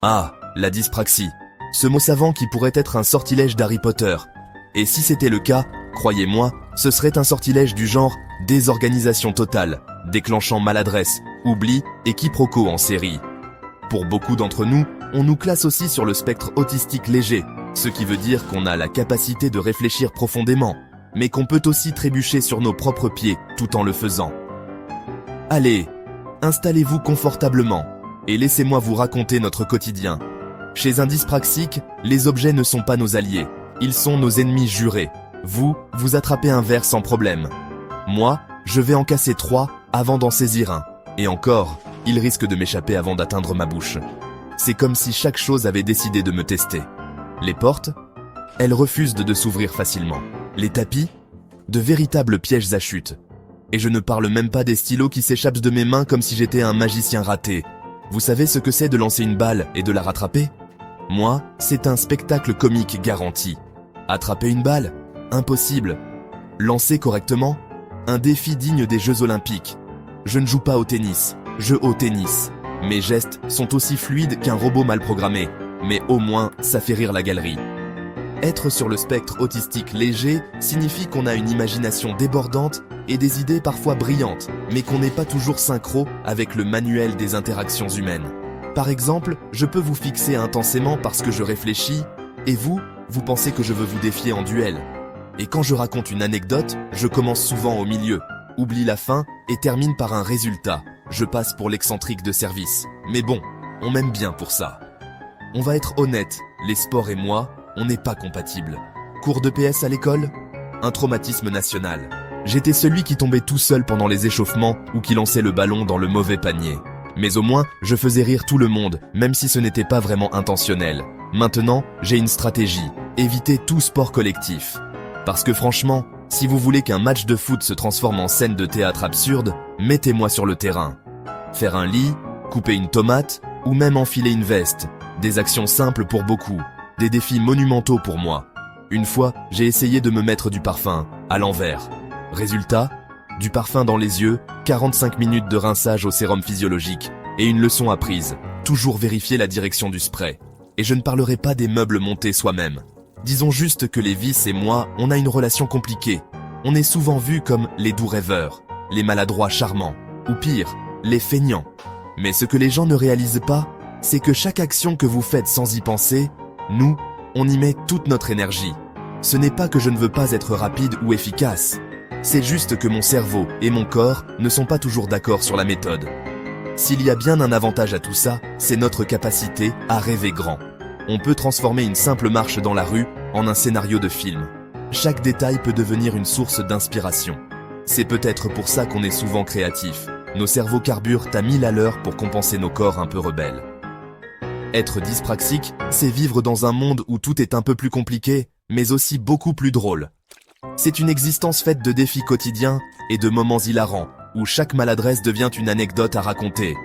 Ah, la dyspraxie. Ce mot savant qui pourrait être un sortilège d'Harry Potter. Et si c'était le cas, croyez-moi, ce serait un sortilège du genre désorganisation totale, déclenchant maladresse, oubli et quiproquo en série. Pour beaucoup d'entre nous, on nous classe aussi sur le spectre autistique léger, ce qui veut dire qu'on a la capacité de réfléchir profondément, mais qu'on peut aussi trébucher sur nos propres pieds tout en le faisant. Allez, installez-vous confortablement et laissez-moi vous raconter notre quotidien. Chez un dyspraxique, les objets ne sont pas nos alliés, ils sont nos ennemis jurés. Vous attrapez un verre sans problème. Moi, je vais en casser 3 avant d'en saisir un. Et encore, il risque de m'échapper avant d'atteindre ma bouche. C'est comme si chaque chose avait décidé de me tester. Les portes, elles refusent de s'ouvrir facilement. Les tapis, de véritables pièges à chute. Et je ne parle même pas des stylos qui s'échappent de mes mains comme si j'étais un magicien raté. Vous savez ce que c'est de lancer une balle et de la rattraper? Moi, c'est un spectacle comique garanti. Attraper une balle? Impossible. Lancer correctement? Un défi digne des Jeux Olympiques. Je ne joue pas au tennis, je au tennis. Mes gestes sont aussi fluides qu'un robot mal programmé, mais au moins, ça fait rire la galerie. Être sur le spectre autistique léger signifie qu'on a une imagination débordante et des idées parfois brillantes, mais qu'on n'est pas toujours synchro avec le manuel des interactions humaines. Par exemple, je peux vous fixer intensément parce que je réfléchis, et vous pensez que je veux vous défier en duel. Et quand je raconte une anecdote, je commence souvent au milieu, oublie la fin et termine par un résultat. Je passe pour l'excentrique de service. Mais bon, on m'aime bien pour ça. On va être honnête, les sports et moi, on n'est pas compatibles. Cours de PS à l'école? Un traumatisme national. J'étais celui qui tombait tout seul pendant les échauffements ou qui lançait le ballon dans le mauvais panier. Mais au moins, je faisais rire tout le monde, même si ce n'était pas vraiment intentionnel. Maintenant, j'ai une stratégie. Éviter tout sport collectif. Parce que franchement, si vous voulez qu'un match de foot se transforme en scène de théâtre absurde, mettez-moi sur le terrain. Faire un lit, couper une tomate, ou même enfiler une veste. Des actions simples pour beaucoup, des défis monumentaux pour moi. Une fois, j'ai essayé de me mettre du parfum, à l'envers. Résultat, du parfum dans les yeux, 45 minutes de rinçage au sérum physiologique, et une leçon apprise, toujours vérifier la direction du spray. Et je ne parlerai pas des meubles montés soi-même. Disons juste que les vices et moi, on a une relation compliquée. On est souvent vus comme les doux rêveurs, les maladroits charmants, ou pire, les feignants. Mais ce que les gens ne réalisent pas, c'est que chaque action que vous faites sans y penser, nous, on y met toute notre énergie. Ce n'est pas que je ne veux pas être rapide ou efficace. C'est juste que mon cerveau et mon corps ne sont pas toujours d'accord sur la méthode. S'il y a bien un avantage à tout ça, c'est notre capacité à rêver grand. On peut transformer une simple marche dans la rue en un scénario de film. Chaque détail peut devenir une source d'inspiration. C'est peut-être pour ça qu'on est souvent créatif. Nos cerveaux carburent à 1000 à l'heure pour compenser nos corps un peu rebelles. Être dyspraxique, c'est vivre dans un monde où tout est un peu plus compliqué, mais aussi beaucoup plus drôle. C'est une existence faite de défis quotidiens et de moments hilarants, où chaque maladresse devient une anecdote à raconter.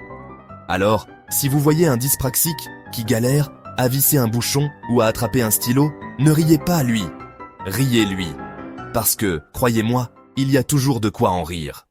Alors, si vous voyez un dyspraxique qui galère à visser un bouchon ou à attraper un stylo, ne riez pas à lui, riez-lui. Parce que, croyez-moi, il y a toujours de quoi en rire.